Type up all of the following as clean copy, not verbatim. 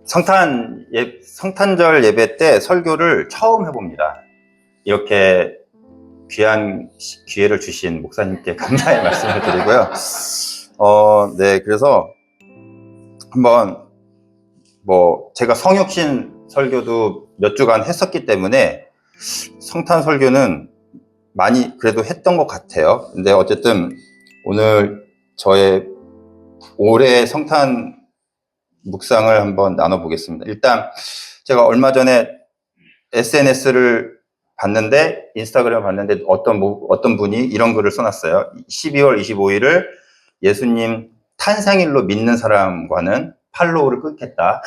성탄절 예배 때 설교를 처음 해봅니다. 이렇게 귀한 기회를 주신 목사님께 감사의 말씀을 드리고요. 네, 그래서 한번 제가 성육신 설교도 몇 주간 했었기 때문에 성탄 설교는 많이 그래도 했던 것 같아요. 근데 어쨌든 오늘 저의 올해 성탄 묵상을 한번 나눠보겠습니다. 일단 제가 얼마 전에 SNS를 봤는데, 인스타그램을 봤는데 어떤 분이 이런 글을 써놨어요. 12월 25일을 예수님 탄생일로 믿는 사람과는 팔로우를 끊겠다.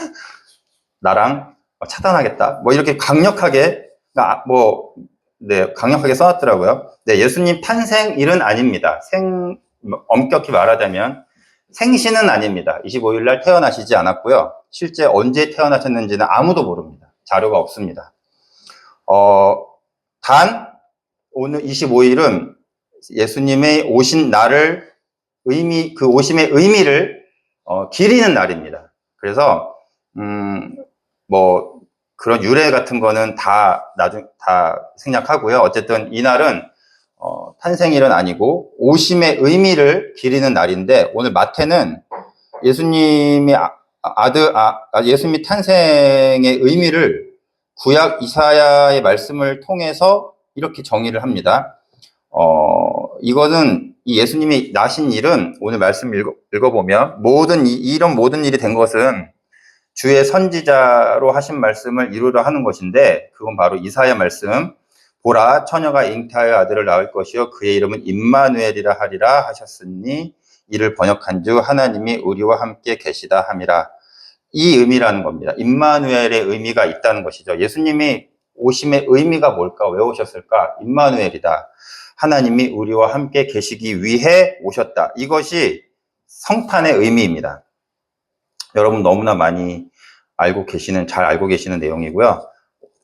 나랑 차단하겠다. 이렇게 강력하게, 강력하게 써놨더라고요. 네, 예수님 탄생일은 아닙니다. 엄격히 말하자면 생신은 아닙니다. 25일 날 태어나시지 않았고요. 실제 언제 태어나셨는지는 아무도 모릅니다. 자료가 없습니다. 단 오늘 25일은 예수님의 오신 날을 그 오심의 의미를 기리는 날입니다. 그래서 그런 유래 같은 거는 다 생략하고요. 어쨌든 이 날은 탄생일은 아니고 오심의 의미를 기리는 날인데, 오늘 마태는 예수님의 예수님의 탄생의 의미를 구약 이사야의 말씀을 통해서 이렇게 정의를 합니다. 이거는 이 예수님이 나신 일은, 오늘 말씀 읽어보면 이런 모든 일이 된 것은 주의 선지자로 하신 말씀을 이루려 하는 것인데, 그건 바로 이사야 말씀. 보라, 처녀가 잉태하여 아들을 낳을 것이요 그의 이름은 임마누엘이라 하리라 하셨으니 이를 번역한 주 하나님이 우리와 함께 계시다 함이라. 이 의미라는 겁니다. 임마누엘의 의미가 있다는 것이죠. 예수님이 오심의 의미가 뭘까? 왜 오셨을까? 임마누엘이다. 하나님이 우리와 함께 계시기 위해 오셨다. 이것이 성탄의 의미입니다. 여러분 너무나 많이 잘 알고 계시는 내용이고요.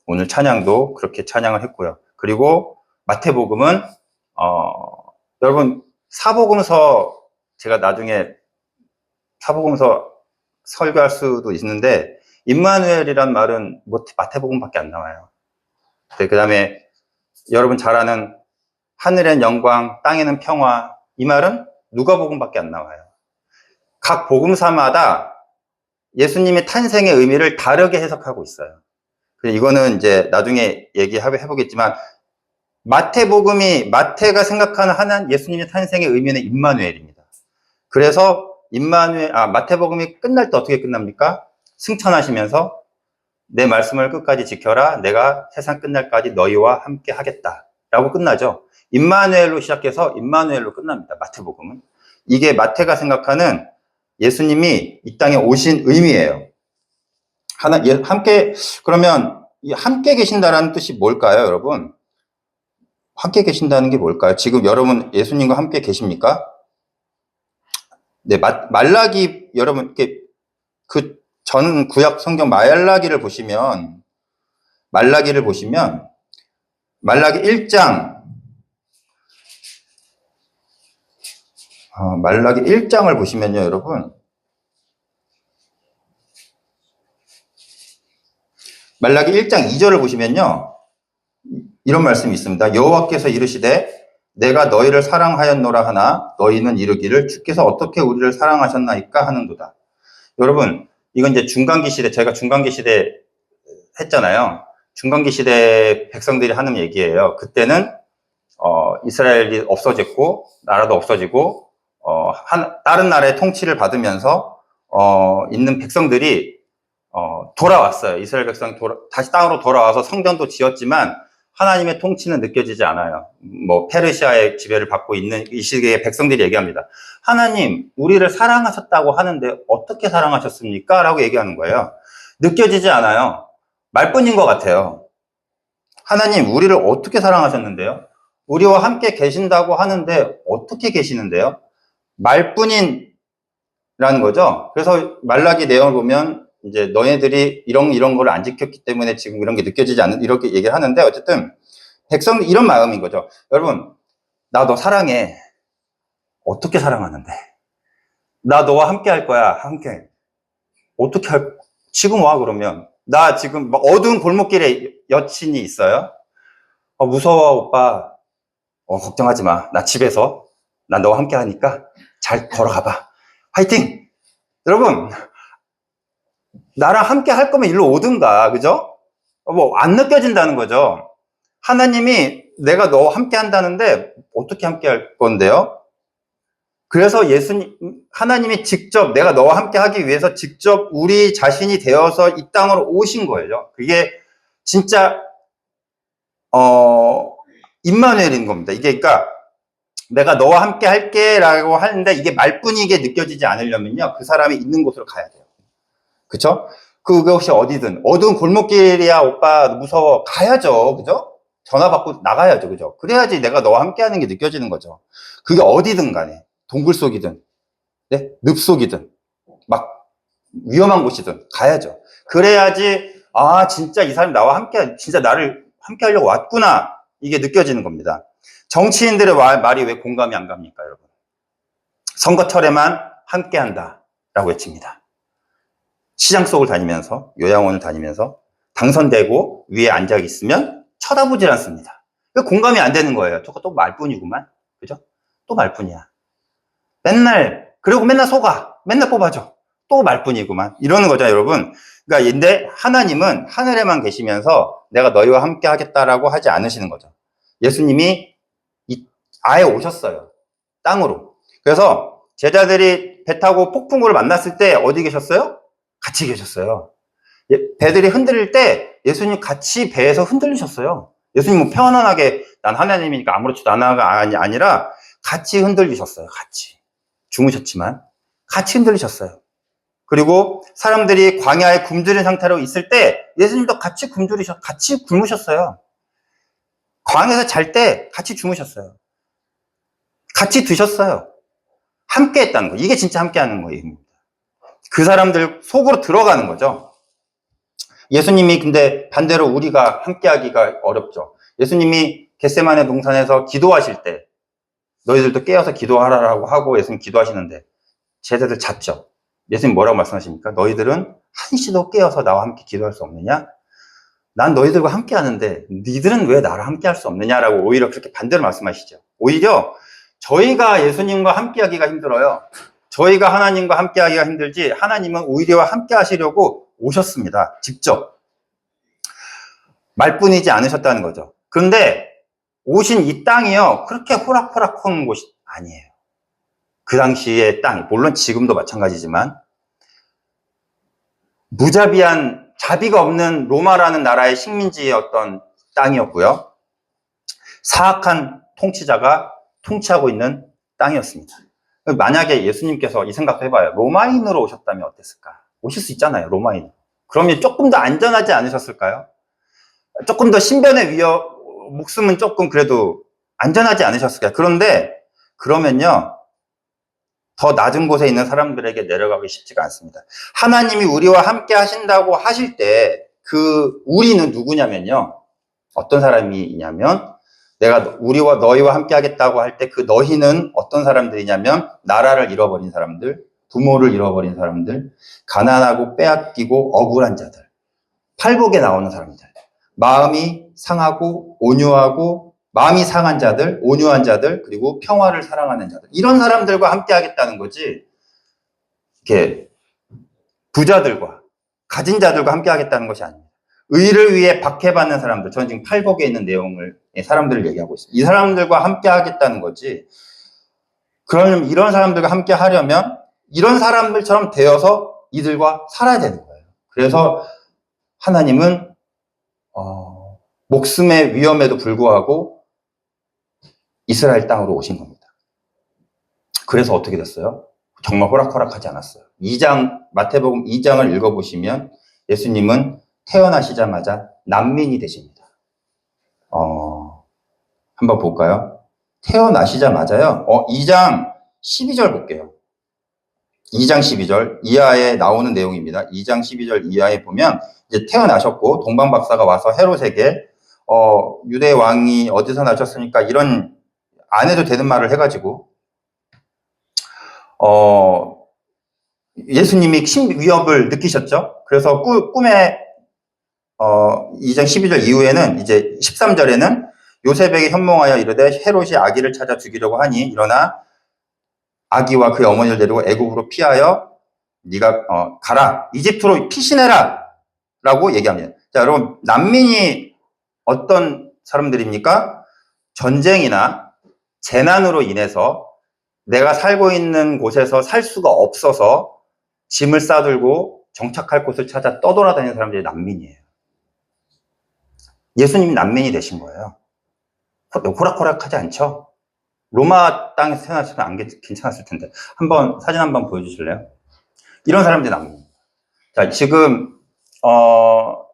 오늘 찬양도 그렇게 찬양을 했고요. 그리고 마태복음은 여러분 사복음서, 제가 나중에 사복음서 설교할 수도 있는데, 임마누엘이란 말은 마태복음밖에 안 나와요. 그 다음에 여러분 잘 아는 하늘엔 영광, 땅에는 평화, 이 말은 누가복음밖에 안 나와요. 각 복음사마다 예수님의 탄생의 의미를 다르게 해석하고 있어요. 이거는 이제 나중에 해보겠지만, 마태가 생각하는 예수님의 탄생의 의미는 임마누엘입니다. 그래서 마태복음이 끝날 때 어떻게 끝납니까? 승천하시면서 내 말씀을 끝까지 지켜라. 내가 세상 끝날까지 너희와 함께 하겠다. 라고 끝나죠. 임마누엘로 시작해서 임마누엘로 끝납니다. 마태복음은. 이게 마태가 생각하는 예수님이 이 땅에 오신 의미예요. 그러면 함께 계신다라는 뜻이 뭘까요, 여러분? 함께 계신다는 게 뭘까요? 지금 여러분 예수님과 함께 계십니까? 네, 말라기, 여러분, 전 구약 성경 말라기를 보시면, 말라기 1장, 말라기 1장을 보시면요, 여러분. 말라기 1장 2절을 보시면요, 이런 말씀이 있습니다. 여호와께서 이르시되 내가 너희를 사랑하였노라 하나 너희는 이르기를 주께서 어떻게 우리를 사랑하셨나이까 하는도다. 여러분, 이건 이제 중간기 시대, 저희가 중간기 시대 했잖아요. 중간기 시대 백성들이 하는 얘기예요. 그때는 이스라엘이 없어졌고 나라도 없어지고 다른 나라의 통치를 받으면서 있는 백성들이 돌아왔어요. 이스라엘 백성이 다시 땅으로 돌아와서 성전도 지었지만 하나님의 통치는 느껴지지 않아요. 페르시아의 지배를 받고 있는 이 시기에 백성들이 얘기합니다. 하나님, 우리를 사랑하셨다고 하는데 어떻게 사랑하셨습니까? 라고 얘기하는 거예요. 느껴지지 않아요. 말뿐인 것 같아요. 하나님, 우리를 어떻게 사랑하셨는데요? 우리와 함께 계신다고 하는데 어떻게 계시는데요? 말뿐인라는 거죠. 그래서 말라기 내용을 보면 이제 너희들이 이런 거를 안 지켰기 때문에 지금 이런 게 느껴지지 않는, 이렇게 얘기를 하는데, 어쨌든 백성들 이런 마음인 거죠. 여러분, 나 너 사랑해. 어떻게 사랑하는데? 나 너와 함께 할 거야. 함께. 지금 와, 그러면. 나 지금 막 어두운 골목길에 여친이 있어요. 무서워, 오빠. 걱정하지 마. 나 집에서, 난 너와 함께 하니까 잘 걸어가봐. 화이팅! 여러분, 나랑 함께 할 거면 일로 오든가, 그죠? 안 느껴진다는 거죠. 하나님이 내가 너와 함께 한다는데 어떻게 함께 할 건데요? 그래서 하나님이 직접 내가 너와 함께 하기 위해서 직접 우리 자신이 되어서 이 땅으로 오신 거예요. 그게 진짜, 임마누엘인 겁니다. 이게 그러니까 내가 너와 함께 할게 라고 하는데 이게 말뿐이게 느껴지지 않으려면요. 그 사람이 있는 곳으로 가야 돼요. 그쵸? 그것이 어디든. 어두운 골목길이야, 오빠, 무서워. 가야죠. 그죠? 전화 받고 나가야죠. 그죠? 그래야지 내가 너와 함께 하는 게 느껴지는 거죠. 그게 어디든 간에. 동굴 속이든, 네? 늪 속이든, 막 위험한 곳이든 가야죠. 그래야지, 진짜 이 사람이 나와 함께, 진짜 나를 함께 하려고 왔구나. 이게 느껴지는 겁니다. 정치인들의 말이 왜 공감이 안 갑니까, 여러분? 선거철에만 함께 한다. 라고 외칩니다. 시장 속을 다니면서, 요양원을 다니면서, 당선되고 위에 앉아 있으면 쳐다보질 않습니다. 공감이 안 되는 거예요. 저거 또 말뿐이구만. 그죠? 또 말뿐이야. 그리고 맨날 속아. 맨날 뽑아줘. 또 말뿐이구만. 이러는 거죠, 여러분. 그러니까, 근데 하나님은 하늘에만 계시면서 내가 너희와 함께 하겠다라고 하지 않으시는 거죠. 예수님이 아예 오셨어요. 땅으로. 그래서 제자들이 배 타고 폭풍우를 만났을 때 어디 계셨어요? 같이 계셨어요. 배들이 흔들릴 때 예수님 같이 배에서 흔들리셨어요. 예수님 편안하게 난 하나님이니까 아무렇지도 않아가 아니라 같이 흔들리셨어요. 같이. 주무셨지만 같이 흔들리셨어요. 그리고 사람들이 광야에 굶주린 상태로 있을 때 예수님도 같이 같이 굶으셨어요. 광야에서 잘 때 같이 주무셨어요. 같이 드셨어요. 함께 했다는 거. 이게 진짜 함께 하는 거예요. 그 사람들 속으로 들어가는 거죠. 예수님이 근데 반대로 우리가 함께 하기가 어렵죠. 예수님이 겟세마네 동산에서 기도하실 때 너희들도 깨어서 기도하라고 하고 예수님 기도하시는데 제자들 잤죠. 예수님 뭐라고 말씀하십니까? 너희들은 한시도 깨어서 나와 함께 기도할 수 없느냐? 난 너희들과 함께 하는데 니들은 왜 나랑 함께 할 수 없느냐라고 오히려 그렇게 반대로 말씀하시죠. 오히려 저희가 예수님과 함께 하기가 힘들어요. 저희가 하나님과 함께 하기가 힘들지 하나님은 오히려 함께 하시려고 오셨습니다. 직접. 말뿐이지 않으셨다는 거죠. 그런데 오신 이 땅이요. 그렇게 호락호락한 곳이 아니에요. 그 당시의 땅이, 물론 지금도 마찬가지지만 무자비한 자비가 없는 로마라는 나라의 식민지였던 땅이었고요. 사악한 통치자가 통치하고 있는 땅이었습니다. 만약에 예수님께서 이 생각도 해봐요. 로마인으로 오셨다면 어땠을까? 오실 수 있잖아요, 로마인. 그러면 조금 더 안전하지 않으셨을까요? 조금 더 신변의 목숨은 조금 그래도 안전하지 않으셨을까요? 그런데 그러면요, 더 낮은 곳에 있는 사람들에게 내려가기 쉽지가 않습니다. 하나님이 우리와 함께 하신다고 하실 때 그 우리는 누구냐면요. 어떤 사람이냐면 내가 우리와 너희와 함께 하겠다고 할 때 그 너희는 어떤 사람들이냐면 나라를 잃어버린 사람들, 부모를 잃어버린 사람들, 가난하고 빼앗기고 억울한 자들, 팔복에 나오는 사람들, 마음이 상하고 온유하고 마음이 상한 자들, 온유한 자들, 그리고 평화를 사랑하는 자들. 이런 사람들과 함께 하겠다는 거지. 이렇게 부자들과 가진 자들과 함께 하겠다는 것이 아닙니다. 의를 위해 박해받는 사람들. 저는 지금 팔복에 있는 사람들을 얘기하고 있어요. 이 사람들과 함께 하겠다는 거지. 그럼 이런 사람들과 함께 하려면 이런 사람들처럼 되어서 이들과 살아야 되는 거예요. 그래서 하나님은 목숨의 위험에도 불구하고 이스라엘 땅으로 오신 겁니다. 그래서 어떻게 됐어요? 정말 호락호락하지 않았어요. 마태복음 2장을 읽어보시면 예수님은 태어나시자마자 난민이 되십니다. 한번 볼까요? 태어나시자마자요. 2장 12절 볼게요. 2장 12절 이하에 나오는 내용입니다. 2장 12절 이하에 보면 이제 태어나셨고 동방박사가 와서 헤롯에게 유대 왕이 어디서 나셨으니까 이런 안 해도 되는 말을 해가지고 예수님이 위협을 느끼셨죠. 그래서 꿈에 2장 12절 이후에는 이제 13절에는 요셉에게 현몽하여 이르되 헤롯이 아기를 찾아 죽이려고 하니 일어나 아기와 그의 어머니를 데리고 애굽으로 피하여 네가 가라 이집트로 피신해라 라고 얘기합니다. 자, 여러분 난민이 어떤 사람들입니까? 전쟁이나 재난으로 인해서 내가 살고 있는 곳에서 살 수가 없어서 짐을 싸들고 정착할 곳을 찾아 떠돌아다니는 사람들이 난민이에요. 예수님이 난민이 되신 거예요. 호락호락하지 않죠? 로마 땅에서 태어났으면 안 괜찮았을 텐데. 사진 한번 보여주실래요? 이런 사람들이 난민. 자, 지금,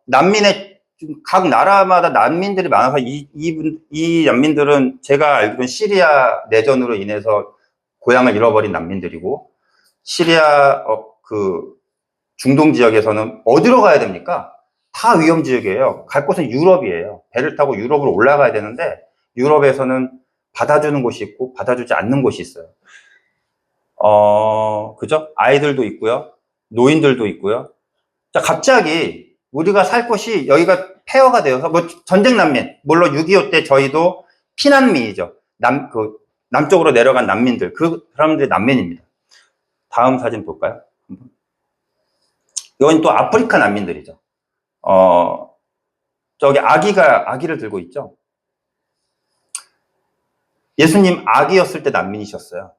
난민의, 각 나라마다 난민들이 많아서 이 난민들은 제가 알기로는 시리아 내전으로 인해서 고향을 잃어버린 난민들이고, 시리아, 중동 지역에서는 어디로 가야 됩니까? 다 위험 지역이에요. 갈 곳은 유럽이에요. 배를 타고 유럽으로 올라가야 되는데, 유럽에서는 받아주는 곳이 있고, 받아주지 않는 곳이 있어요. 그죠? 아이들도 있고요. 노인들도 있고요. 자, 갑자기 우리가 살 곳이 여기가 폐허가 되어서, 전쟁 난민, 물론 6.25 때 저희도 피난민이죠. 남쪽으로 내려간 난민들, 그 사람들이 난민입니다. 다음 사진 볼까요? 이건 또 아프리카 난민들이죠. 저기 아기를 들고 있죠. 예수님 아기였을 때 난민이셨어요.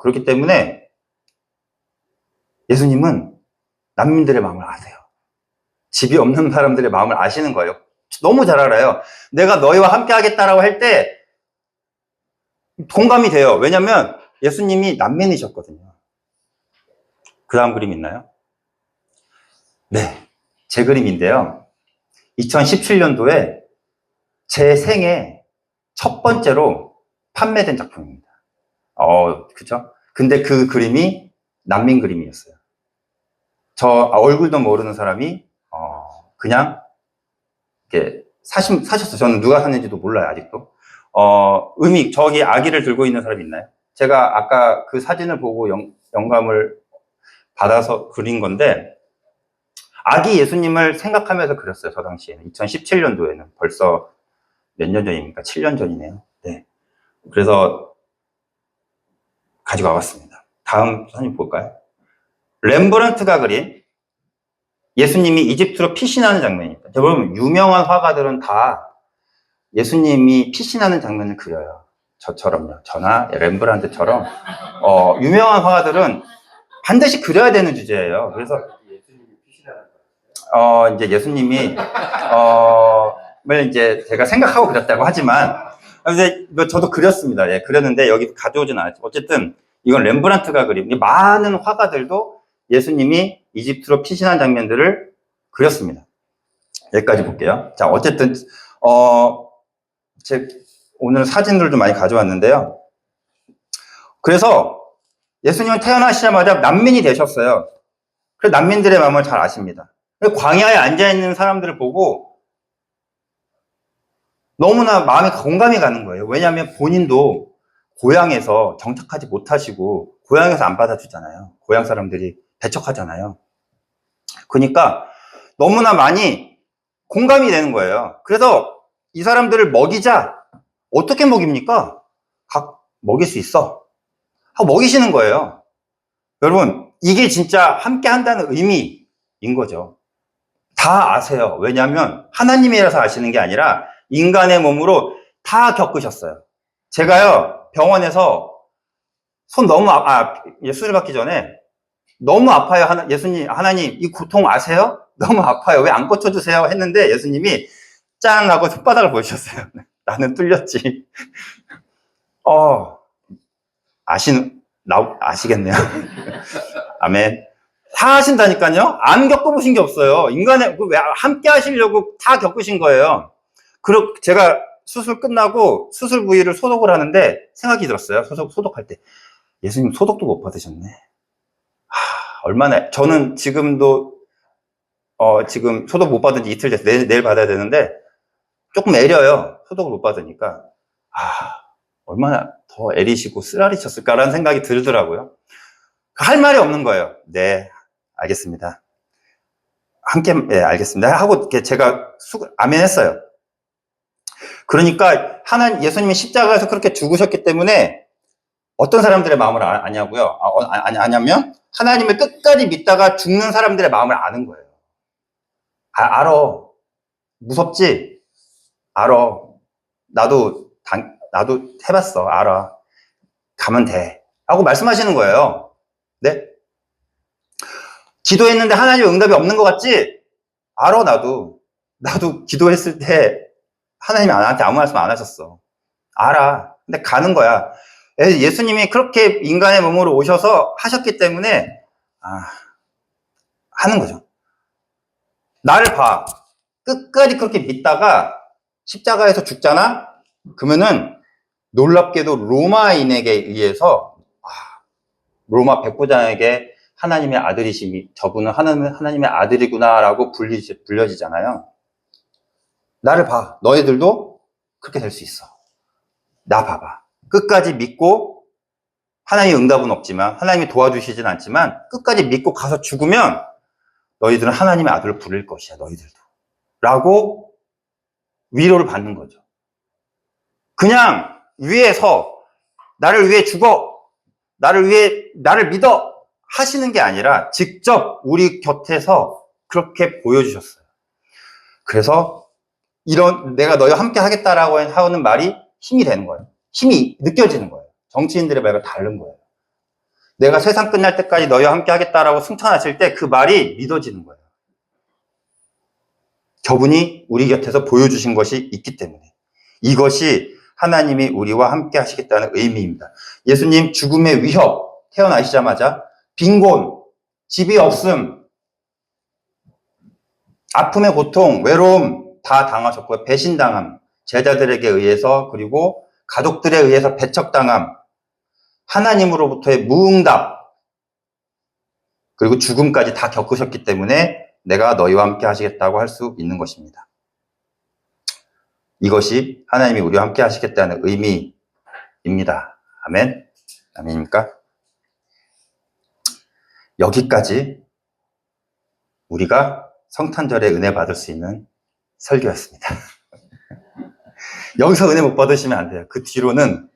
그렇기 때문에 예수님은 난민들의 마음을 아세요. 집이 없는 사람들의 마음을 아시는 거예요. 너무 잘 알아요. 내가 너희와 함께 하겠다라고 할 때 공감이 돼요. 왜냐면 예수님이 난민이셨거든요. 그 다음 그림 있나요? 네, 제 그림인데요. 2017년도에 제 생애 첫 번째로 판매된 작품입니다. 그쵸? 근데 그 그림이 난민 그림이었어요. 저 얼굴도 모르는 사람이 그냥 이렇게 사셨어요. 저는 누가 샀는지도 몰라요, 아직도. 저기 아기를 들고 있는 사람이 있나요? 제가 아까 그 사진을 보고 영감을 받아서 그린 건데, 아기 예수님을 생각하면서 그렸어요, 저 당시에는. 2017년도에는. 벌써 몇 년 전입니까? 7년 전이네요. 네. 그래서 가지고 와봤습니다. 다음 사진 볼까요? 렘브란트가 그린 예수님이 이집트로 피신하는 장면입니다. 여러분, 유명한 화가들은 다 예수님이 피신하는 장면을 그려요. 저처럼요. 저나 렘브란트처럼. 유명한 화가들은 반드시 그려야 되는 주제예요. 그래서, 이제 예수님이, 이제 제가 생각하고 그렸다고 하지만, 이제 저도 그렸습니다. 예, 그렸는데 여기 가져오진 않았죠. 어쨌든, 이건 렘브란트가 그린, 많은 화가들도 예수님이 이집트로 피신한 장면들을 그렸습니다. 여기까지 볼게요. 자, 어쨌든, 오늘 사진들도 많이 가져왔는데요. 그래서 예수님은 태어나시자마자 난민이 되셨어요. 그래서 난민들의 마음을 잘 아십니다. 광야에 앉아있는 사람들을 보고 너무나 마음에 공감이 가는 거예요. 왜냐하면 본인도 고향에서 정착하지 못하시고 고향에서 안 받아주잖아요. 고향 사람들이 배척하잖아요. 그러니까 너무나 많이 공감이 되는 거예요. 그래서 이 사람들을 먹이자. 어떻게 먹입니까? 먹일 수 있어. 하고 먹이시는 거예요. 여러분, 이게 진짜 함께 한다는 의미인 거죠. 다 아세요. 왜냐하면 하나님이라서 아시는 게 아니라 인간의 몸으로 다 겪으셨어요. 제가요, 병원에서 손 너무 수술 받기 전에 너무 아파요. 하나님, 이 고통 아세요? 너무 아파요. 왜 안 고쳐주세요? 했는데 예수님이 짠 하고 손바닥을 보여주셨어요. 나는 뚫렸지. 아시겠네요. 아멘. 다 하신다니까요? 안 겪어보신 게 없어요. 왜 함께 하시려고 다 겪으신 거예요. 제가 수술 끝나고 수술 부위를 소독을 하는데 생각이 들었어요. 소독할 때. 예수님 소독도 못 받으셨네. 저는 지금도, 지금 소독 못 받은 지 이틀 됐어요. 내일 받아야 되는데, 조금 애려요. 소독을 못 받으니까. 얼마나 더 애리시고 쓰라리셨을까라는 생각이 들더라고요. 할 말이 없는 거예요. 네, 알겠습니다. 함께, 네, 알겠습니다. 하고 이렇게 제가 아멘 했어요. 그러니까 예수님이 십자가에서 그렇게 죽으셨기 때문에 어떤 사람들의 마음을 아냐고요? 아냐면 하나님을 끝까지 믿다가 죽는 사람들의 마음을 아는 거예요. 알아. 무섭지? 알아. 나도 해봤어. 알아. 가면 돼. 하고 말씀하시는 거예요. 네? 기도했는데 하나님 응답이 없는 것 같지? 알아, 나도 기도했을 때 하나님이 나한테 아무 말씀 안 하셨어. 알아. 근데 가는 거야. 예수님이 그렇게 인간의 몸으로 오셔서 하셨기 때문에, 하는 거죠. 나를 봐. 끝까지 그렇게 믿다가 십자가에서 죽잖아? 그러면은 놀랍게도 로마인에게 의해서, 로마 백부장에게 하나님의 아들이심이, 저분은 하나님의 아들이구나라고 불려지잖아요. 나를 봐. 너희들도 그렇게 될 수 있어. 나 봐봐. 끝까지 믿고, 하나님의 응답은 없지만, 하나님이 도와주시진 않지만, 끝까지 믿고 가서 죽으면, 너희들은 하나님의 아들을 부를 것이야, 너희들도. 라고 위로를 받는 거죠. 그냥 위에서, 나를 위해 죽어! 나를 믿어! 하시는 게 아니라, 직접 우리 곁에서 그렇게 보여주셨어요. 그래서, 내가 너희와 함께 하겠다라고 하는 말이 힘이 되는 거예요. 힘이 느껴지는 거예요. 정치인들의 말과 다른 거예요. 내가 세상 끝날 때까지 너희와 함께 하겠다라고 승천하실 때 그 말이 믿어지는 거예요. 저분이 우리 곁에서 보여주신 것이 있기 때문에. 이것이 하나님이 우리와 함께 하시겠다는 의미입니다. 예수님 죽음의 위협, 태어나시자마자 빈곤, 집이 없음, 아픔의 고통, 외로움 다 당하셨고요. 배신당함, 제자들에게 의해서, 그리고 가족들에 의해서 배척당함, 하나님으로부터의 무응답, 그리고 죽음까지 다 겪으셨기 때문에 내가 너희와 함께 하시겠다고 할 수 있는 것입니다. 이것이 하나님이 우리와 함께 하시겠다는 의미입니다. 아멘. 아멘입니까? 여기까지 우리가 성탄절에 은혜 받을 수 있는 설교였습니다. 여기서 은혜 못 받으시면 안 돼요. 그 뒤로는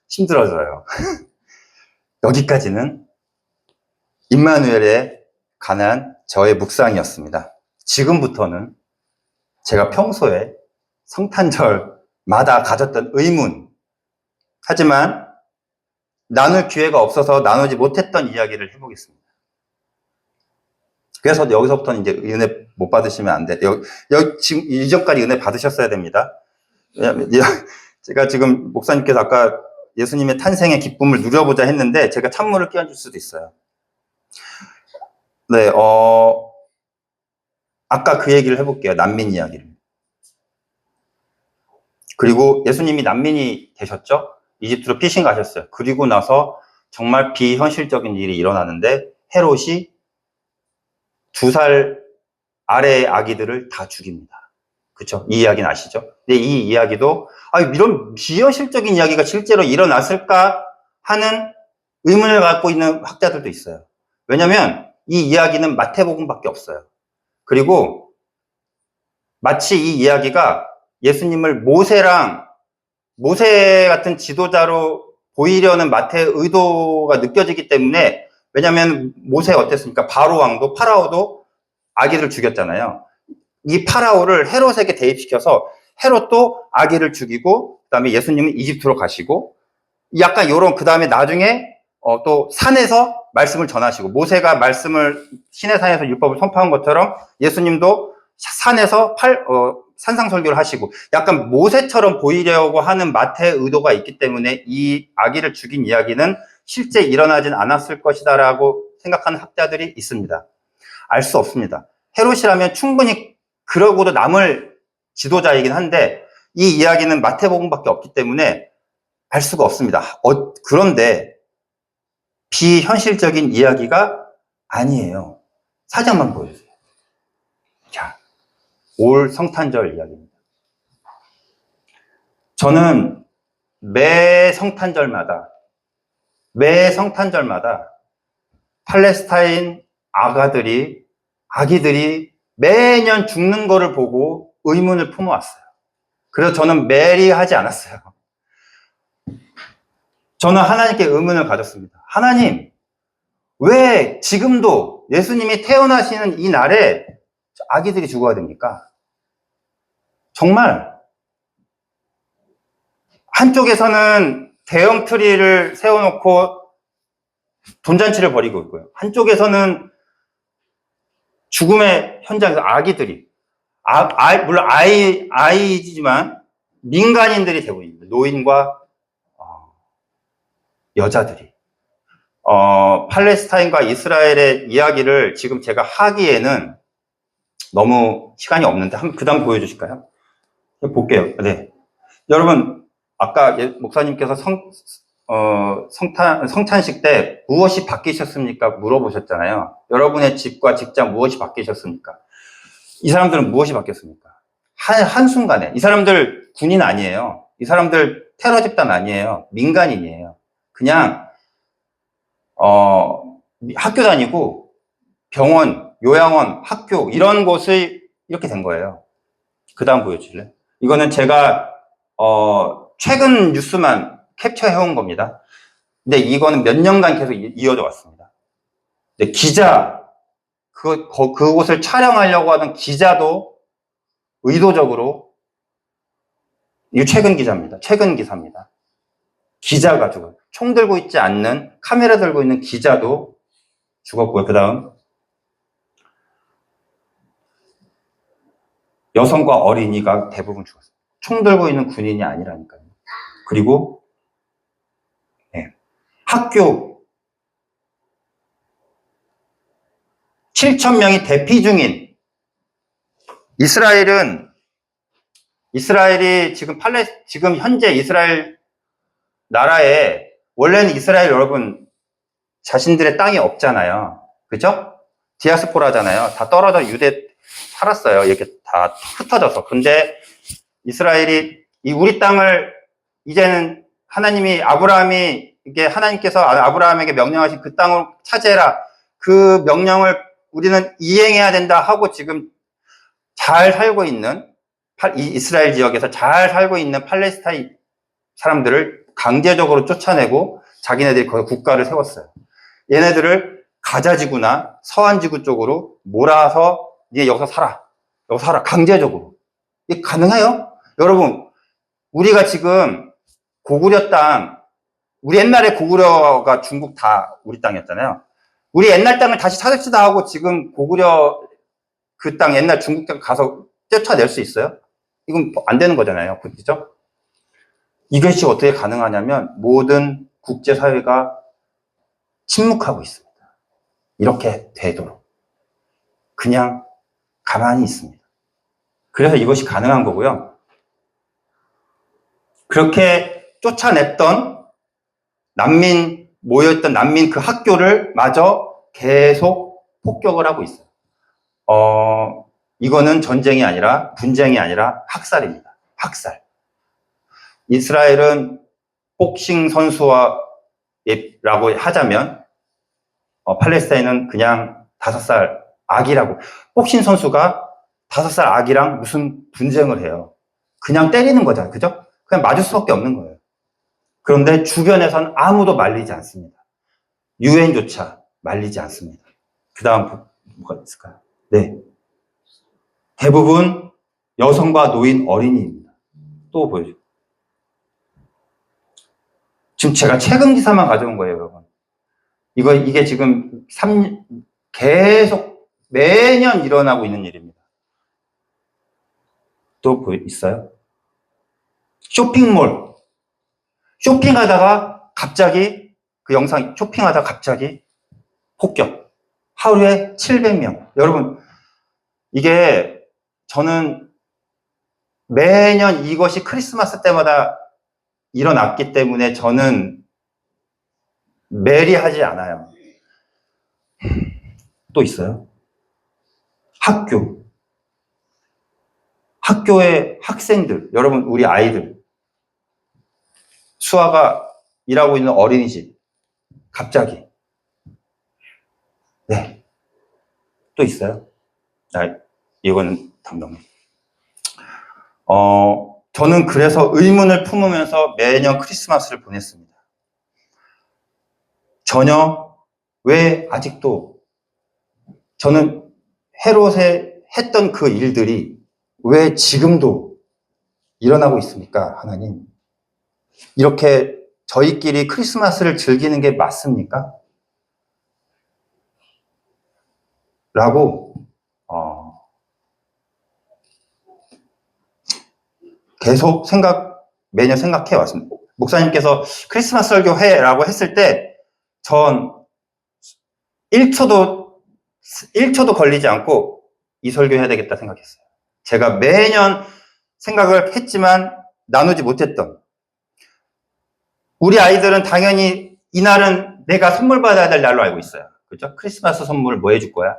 힘들어져요. 여기까지는 임마누엘에 관한 저의 묵상이었습니다. 지금부터는 제가 평소에 성탄절마다 가졌던 의문, 하지만 나눌 기회가 없어서 나누지 못했던 이야기를 해보겠습니다. 그래서 여기서부터는 이제 은혜 못 받으시면 안 돼. 지금 이전까지 은혜 받으셨어야 됩니다. 왜냐면 제가 지금 목사님께서 아까 예수님의 탄생의 기쁨을 누려보자 했는데 제가 찬물을 끼얹을 수도 있어요. 네, 아까 그 얘기를 해볼게요. 난민 이야기를. 그리고 예수님이 난민이 되셨죠? 이집트로 피신 가셨어요. 그리고 나서 정말 비현실적인 일이 일어나는데 헤롯이 2살 아래의 아기들을 다 죽입니다. 그쵸? 이 이야기는 아시죠? 근데 이 이야기도 이런 비현실적인 이야기가 실제로 일어났을까 하는 의문을 갖고 있는 학자들도 있어요. 왜냐하면 이 이야기는 마태복음밖에 없어요. 그리고 마치 이 이야기가 예수님을 모세 같은 지도자로 보이려는 마태의 의도가 느껴지기 때문에, 왜냐하면 모세 어땠습니까? 파라오도 아기를 죽였잖아요. 이 파라오를 헤롯에게 대입시켜서 헤롯도 아기를 죽이고, 그 다음에 예수님은 이집트로 가시고, 약간 요런, 그 다음에 나중에 또 산에서 말씀을 전하시고, 모세가 시내산에서 율법을 선포한 것처럼 예수님도 산에서 산상설교를 하시고, 약간 모세처럼 보이려고 하는 마태의 의도가 있기 때문에 이 아기를 죽인 이야기는 실제 일어나진 않았을 것이다라고 생각하는 학자들이 있습니다. 알 수 없습니다. 헤롯이라면 충분히 그러고도 남을 지도자이긴 한데 이 이야기는 마태복음밖에 없기 때문에 알 수가 없습니다. 그런데 비현실적인 이야기가 아니에요. 사장만 보여주세요. 자, 올 성탄절 이야기입니다. 저는 매 성탄절마다 팔레스타인 아기들이 매년 죽는 거를 보고 의문을 품어왔어요. 그래서 저는 매리 하지 않았어요. 저는 하나님께 의문을 가졌습니다. 하나님, 왜 지금도 예수님이 태어나시는 이 날에 아기들이 죽어야 됩니까? 정말 한쪽에서는 대형 트리를 세워놓고 돈잔치를 벌이고 있고요. 한쪽에서는 죽음의 현장에서 아기들이, 물론 아이지만 민간인들이 되고 있습니다. 노인과 여자들이. 팔레스타인과 이스라엘의 이야기를 지금 제가 하기에는 너무 시간이 없는데, 그 다음 보여주실까요? 볼게요. 네. 여러분, 아까 목사님께서 성찬식 때 무엇이 바뀌셨습니까? 물어보셨잖아요. 여러분의 집과 직장 무엇이 바뀌셨습니까? 이 사람들은 무엇이 바뀌었습니까? 한순간에. 이 사람들 군인 아니에요. 이 사람들 테러 집단 아니에요. 민간인이에요. 그냥 학교 다니고 병원, 요양원, 학교 이런 곳이 이렇게 된 거예요. 그 다음 보여줄래? 이거는 제가 최근 뉴스만 캡처해온 겁니다. 근데 이거는 몇 년간 계속 이어져 왔습니다. 근데 기자, 그곳을 촬영하려고 하던 기자도 의도적으로, 이거 최근 기자입니다. 최근 기사입니다. 기자가 죽어요. 총 들고 있지 않는, 카메라 들고 있는 기자도 죽었고요. 그 다음 여성과 어린이가 대부분 죽었어요. 총 들고 있는 군인이 아니라니까요. 그리고 학교 7,000명이 대피 중인 이스라엘이 지금 현재 이스라엘 나라에, 원래는 이스라엘 여러분 자신들의 땅이 없잖아요. 그죠? 디아스포라잖아요. 다 떨어져 유대 살았어요. 이렇게 다 흩어져서. 근데 이스라엘이 우리 땅을 이제는 하나님께서 아브라함에게 명령하신 그 땅을 차지해라. 그 명령을 우리는 이행해야 된다 하고 지금 잘 살고 있는, 이 이스라엘 지역에서 잘 살고 있는 팔레스타인 사람들을 강제적으로 쫓아내고 자기네들이 거기 국가를 세웠어요. 얘네들을 가자지구나 서안지구 쪽으로 몰아서 이제 여기서 살아. 강제적으로. 이게 가능해요? 여러분, 우리가 지금 고구려 땅, 우리 옛날에 고구려가 중국 다 우리 땅이었잖아요. 우리 옛날 땅을 다시 찾읍시다 하고 지금 고구려 그 땅, 옛날 중국 땅 가서 쫓아낼 수 있어요? 이건 안 되는 거잖아요. 그죠? 이것이 어떻게 가능하냐면 모든 국제사회가 침묵하고 있습니다. 이렇게 되도록. 그냥 가만히 있습니다. 그래서 이것이 가능한 거고요. 그렇게 쫓아냈던 모여있던 난민 그 학교를 마저 계속 폭격을 하고 있어요. 이거는 전쟁이 아니라, 분쟁이 아니라 학살입니다. 학살. 이스라엘은 복싱 선수라고 하자면, 팔레스타인은 그냥 5살 아기라고. 복싱 선수가 5살 아기랑 무슨 분쟁을 해요. 그냥 때리는 거잖아요. 그죠? 그냥 맞을 수밖에 없는 거예요. 그런데 주변에서는 아무도 말리지 않습니다. 유엔조차 말리지 않습니다. 그 다음 뭐가 있을까요? 네. 대부분 여성과 노인, 어린이입니다. 또 보여줘요. 지금 제가 최근 기사만 가져온 거예요, 여러분. 이게 지금 계속 매년 일어나고 있는 일입니다. 또 있어요? 쇼핑하다가 갑자기 폭격. 하루에 700명. 여러분, 이게 저는 매년 이것이 크리스마스 때마다 일어났기 때문에 저는 매리하지 않아요. 또 있어요? 학교의 학생들, 여러분, 우리 아이들, 수아가 일하고 있는 어린이집, 갑자기 네. 또 있어요? 이거는 당장. 저는 그래서 의문을 품으면서 매년 크리스마스를 보냈습니다. 전혀 왜 아직도 저는 헤롯에 했던 그 일들이 왜 지금도 일어나고 있습니까? 하나님. 이렇게 저희끼리 크리스마스를 즐기는 게 맞습니까? 라고 계속 매년 생각해 왔습니다. 목사님께서 크리스마스 설교해라고 했을 때 전 1초도 걸리지 않고 이 설교해야 되겠다 생각했어요. 제가 매년 생각을 했지만 나누지 못했던, 우리 아이들은 당연히 이날은 내가 선물 받아야 될 날로 알고 있어요. 그죠? 크리스마스 선물 뭐 해줄 거야?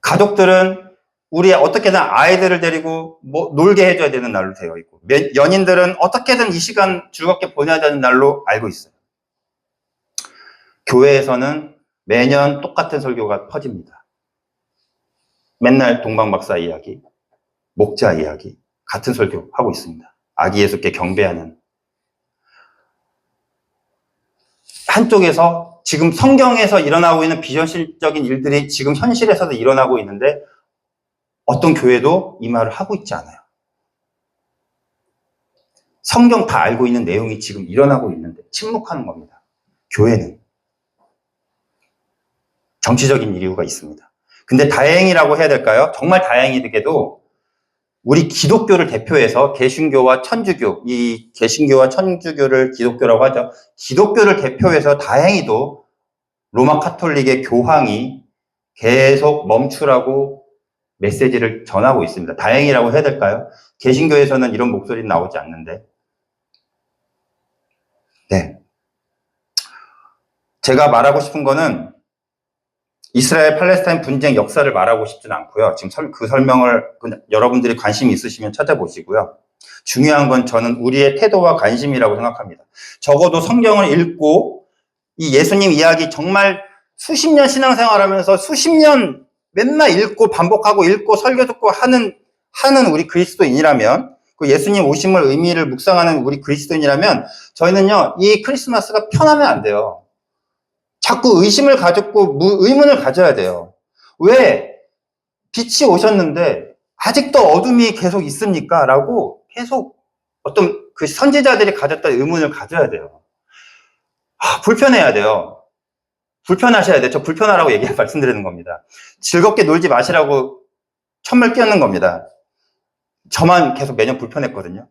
가족들은 우리 어떻게든 아이들을 데리고 뭐 놀게 해줘야 되는 날로 되어 있고, 연인들은 어떻게든 이 시간 즐겁게 보내야 되는 날로 알고 있어요. 교회에서는 매년 똑같은 설교가 퍼집니다. 맨날 동방박사 이야기, 목자 이야기, 같은 설교 하고 있습니다. 아기 예수께 경배하는. 한쪽에서 지금 성경에서 일어나고 있는 비현실적인 일들이 지금 현실에서도 일어나고 있는데 어떤 교회도 이 말을 하고 있지 않아요. 성경 다 알고 있는 내용이 지금 일어나고 있는데 침묵하는 겁니다. 교회는. 정치적인 이유가 있습니다. 근데 다행이라고 해야 될까요? 정말 다행이게도 우리 기독교를 대표해서 개신교와 천주교, 이 개신교와 천주교를 기독교라고 하죠. 기독교를 대표해서 다행히도 로마 카톨릭의 교황이 계속 멈추라고 메시지를 전하고 있습니다. 다행이라고 해야 될까요? 개신교에서는 이런 목소리는 나오지 않는데. 네. 제가 말하고 싶은 거는 이스라엘 팔레스타인 분쟁 역사를 말하고 싶지는 않고요. 지금 그 설명을 여러분들이 관심이 있으시면 찾아보시고요. 중요한 건 저는 우리의 태도와 관심이라고 생각합니다. 적어도 성경을 읽고 이 예수님 이야기 정말 수십 년 신앙생활하면서 수십 년 맨날 읽고 반복하고 읽고 설교 듣고 하는 우리 그리스도인이라면, 그 예수님 오심을 의미를 묵상하는 우리 그리스도인이라면 저희는요, 이 크리스마스가 편하면 안 돼요. 자꾸 의심을 가졌고 의문을 가져야 돼요. 왜 빛이 오셨는데 아직도 어둠이 계속 있습니까? 라고 계속 어떤 그 선지자들이 가졌던 의문을 가져야 돼요. 불편해야 돼요. 불편하셔야 돼요. 저 불편하라고 말씀드리는 겁니다. 즐겁게 놀지 마시라고 천말 끼얹는 겁니다. 저만 계속 매년 불편했거든요.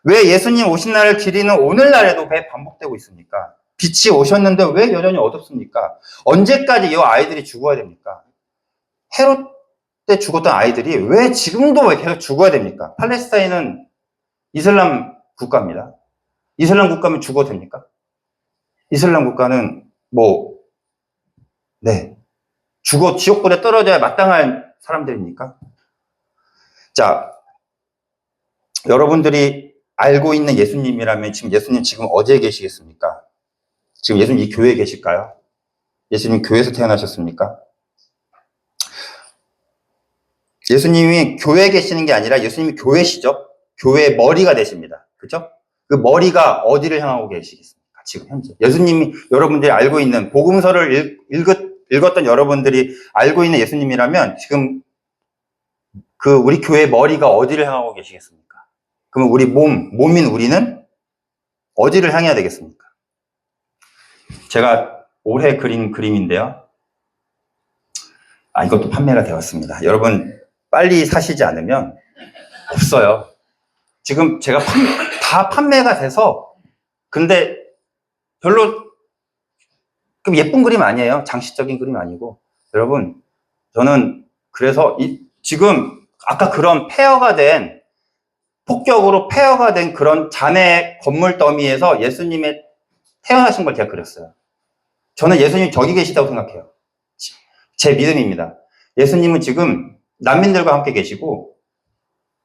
왜 예수님 오신 날을 기리는 오늘날에도 왜 반복되고 있습니까? 빛이 오셨는데 왜 여전히 어둡습니까? 언제까지 이 아이들이 죽어야 됩니까? 헤롯 때 죽었던 아이들이 왜 지금도 왜 계속 죽어야 됩니까? 팔레스타인은 이슬람 국가입니다. 이슬람 국가면 죽어도 됩니까? 이슬람 국가는 죽어 지옥불에 떨어져야 마땅할 사람들입니까? 자, 여러분들이 알고 있는 예수님이라면 지금 예수님 지금 어디에 계시겠습니까? 지금 예수님 이 교회에 계실까요? 예수님 교회에서 태어나셨습니까? 예수님이 교회에 계시는 게 아니라 예수님이 교회시죠? 교회의 머리가 되십니다. 그죠? 그 머리가 어디를 향하고 계시겠습니까? 지금 현재. 예수님이 여러분들이 알고 있는 복음서를 읽었던 여러분들이 알고 있는 예수님이라면 지금 그 우리 교회의 머리가 어디를 향하고 계시겠습니까? 그러면 우리 몸인 우리는 어디를 향해야 되겠습니까? 제가 올해 그린 그림인데요. 이것도 판매가 되었습니다. 여러분, 빨리 사시지 않으면 없어요. 지금 제가 다 판매가 돼서, 근데 별로 예쁜 그림 아니에요. 장식적인 그림 아니고. 여러분, 저는 그래서 지금 아까 그런 폭격으로 폐허가 된 그런 잔해 건물 더미에서 예수님의 태어나신 걸 제가 그렸어요. 저는 예수님 저기 계시다고 생각해요. 제 믿음입니다. 예수님은 지금 난민들과 함께 계시고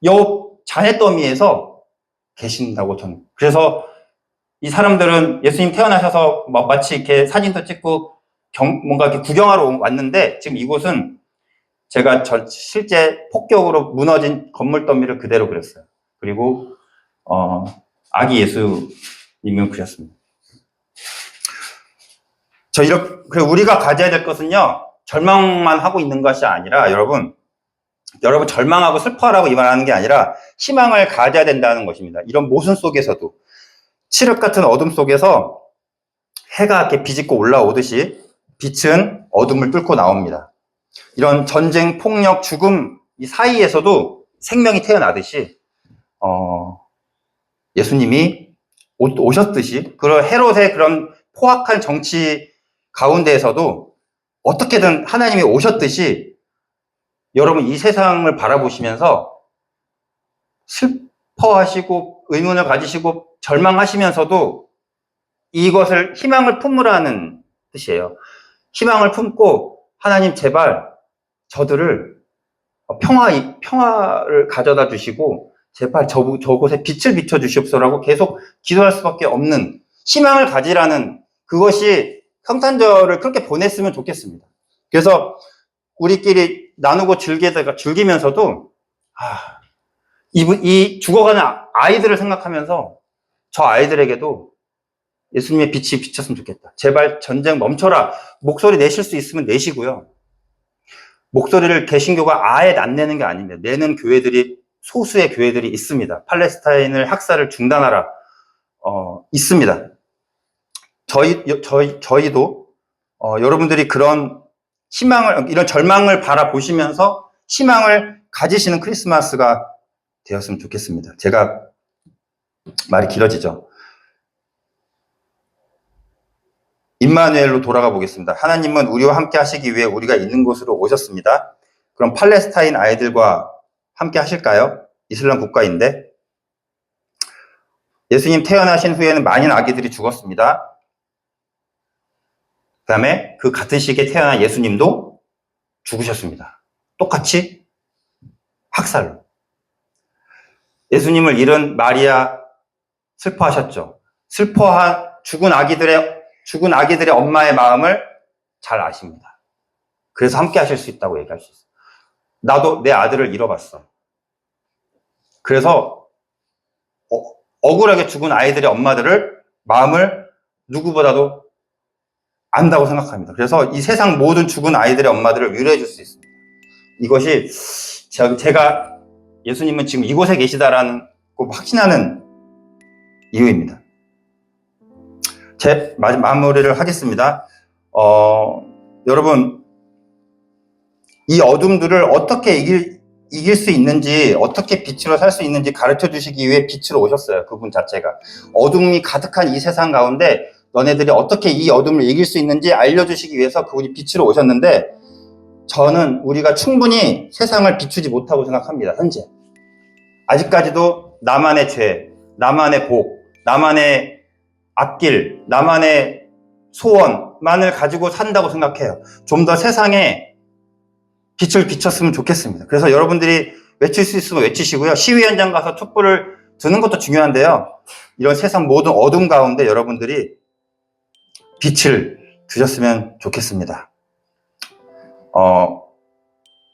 요 잔해 더미에서 계신다고 저는. 그래서 이 사람들은 예수님 태어나셔서 마치 이렇게 사진도 찍고 뭔가 이렇게 구경하러 왔는데 지금 이곳은 제가 실제 폭격으로 무너진 건물 더미를 그대로 그렸어요. 그리고 아기 예수님을 그렸습니다. 그리고 우리가 가져야 될 것은요, 절망만 하고 있는 것이 아니라 여러분 절망하고 슬퍼하라고 이 말하는 게 아니라 희망을 가져야 된다는 것입니다. 이런 모순 속에서도 칠흑 같은 어둠 속에서 해가 이렇게 비집고 올라오듯이 빛은 어둠을 뚫고 나옵니다. 이런 전쟁, 폭력, 죽음 이 사이에서도 생명이 태어나듯이 예수님이 오셨듯이 그런 헤롯의 그런 포악한 정치 가운데에서도 어떻게든 하나님이 오셨듯이 여러분 이 세상을 바라보시면서 슬퍼하시고 의문을 가지시고 절망하시면서도 이것을 희망을 품으라는 뜻이에요. 희망을 품고 하나님 제발 저들을 평화를 가져다 주시고 제발 저곳에 빛을 비춰 주시옵소서라고 계속 기도할 수밖에 없는 희망을 가지라는 그것이 성탄절을 그렇게 보냈으면 좋겠습니다. 그래서 우리끼리 나누고 즐기면서도 이 죽어가는 아이들을 생각하면서 저 아이들에게도 예수님의 빛이 비쳤으면 좋겠다. 제발 전쟁 멈춰라. 목소리 내실 수 있으면 내시고요. 목소리를 개신교가 아예 안 내는 게 아닙니다. 내는 교회들이 소수의 교회들이 있습니다. 팔레스타인을 학살을 중단하라. 있습니다. 저희도 여러분들이 그런 이런 절망을 바라보시면서 희망을 가지시는 크리스마스가 되었으면 좋겠습니다. 제가 말이 길어지죠. 임마누엘로 돌아가 보겠습니다. 하나님은 우리와 함께 하시기 위해 우리가 있는 곳으로 오셨습니다. 그럼 팔레스타인 아이들과 함께 하실까요? 이슬람 국가인데. 예수님 태어나신 후에는 많은 아기들이 죽었습니다. 그 다음에 그 같은 시기에 태어난 예수님도 죽으셨습니다. 똑같이 학살로. 예수님을 잃은 마리아 슬퍼하셨죠. 죽은 아기들의 엄마의 마음을 잘 아십니다. 그래서 함께 하실 수 있다고 얘기할 수 있어요. 나도 내 아들을 잃어봤어. 그래서 억울하게 죽은 아이들의 엄마들을 마음을 누구보다도 안다고 생각합니다. 그래서 이 세상 모든 죽은 아이들의 엄마들을 위로해 줄 수 있습니다. 이것이 제가 예수님은 지금 이곳에 계시다라는 확신하는 이유입니다. 제 마무리를 하겠습니다. 여러분, 이 어둠들을 어떻게 이길 수 있는지, 어떻게 빛으로 살 수 있는지 가르쳐 주시기 위해 빛으로 오셨어요. 그분 자체가. 어둠이 가득한 이 세상 가운데 너네들이 어떻게 이 어둠을 이길 수 있는지 알려주시기 위해서 그분이 빛으로 오셨는데, 저는 우리가 충분히 세상을 비추지 못하고 생각합니다. 현재. 아직까지도 나만의 죄, 나만의 복, 나만의 앞길, 나만의 소원만을 가지고 산다고 생각해요. 좀 더 세상에 빛을 비췄으면 좋겠습니다. 그래서 여러분들이 외칠 수 있으면 외치시고요. 시위 현장 가서 촛불을 드는 것도 중요한데요. 이런 세상 모든 어둠 가운데 여러분들이 빛을 드셨으면 좋겠습니다.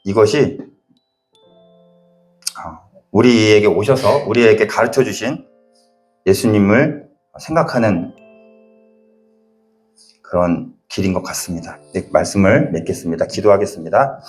이것이 우리에게 오셔서 우리에게 가르쳐 주신 예수님을 생각하는 그런 길인 것 같습니다. 말씀을 맺겠습니다. 기도하겠습니다.